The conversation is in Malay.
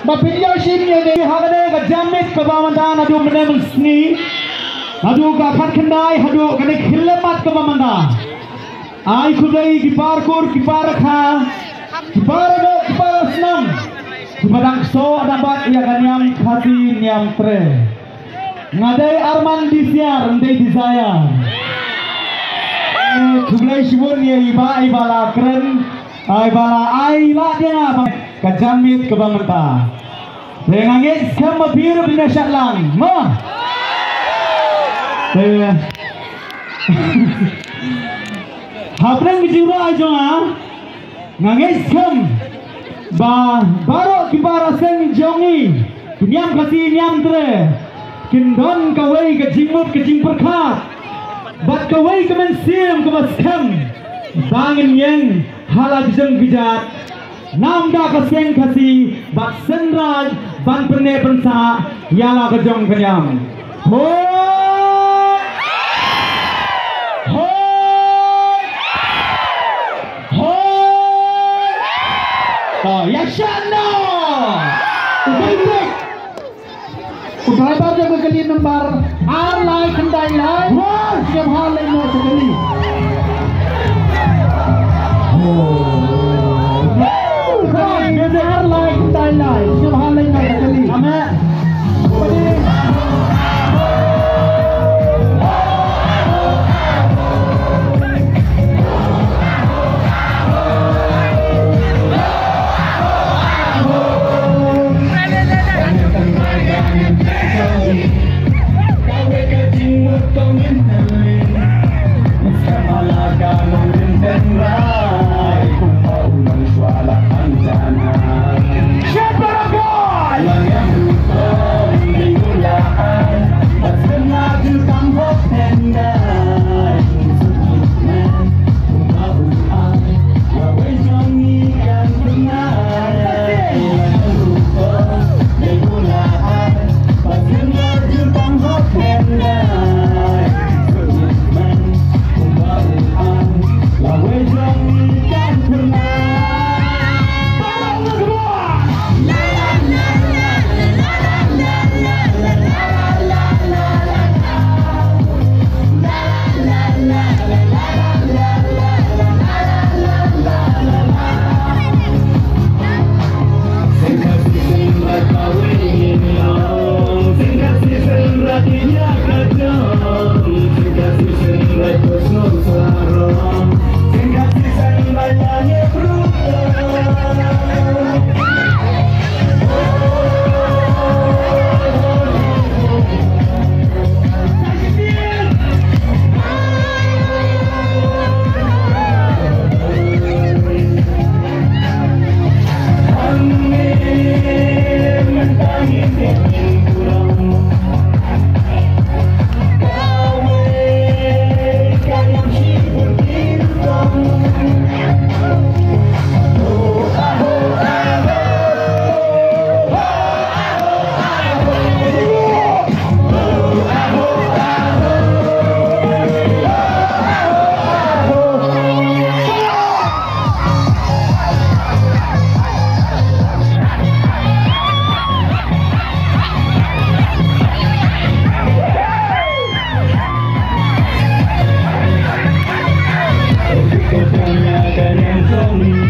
Bapilya shimnya ni hagane ka jamit ka bamanda nadu menem sni nadu ka khat khandai hadu kane khilamat ka bamanda ai khudai kipar kur kipar kha kipar no kipar snam kibadang so adabat ya kanyam khasi nyam tre ngadai arman disiar ndai desire khudai shibun ye iba ibala kren ai bala ai la dia ka jamit ka bamanda Rengangit sama biru bina syaklang ma. Hapreng bijura aja ngangit kam ba baru kibara seng jongi kinyam kasih nyam tre kindon kawai ke jimut ke jimperkat bat kawai ke mensiam ke maskam bangin yang halak jeng bijat nam da kaseng kasih bat senraj ban perne pensa yala kejong kenyam ho ho ho oh yashana baik driver jaga kali number R line kendai line siap hal lain mau sekali R line kendai line siap hal lain mau sekali amen Kau tanyakan yang kau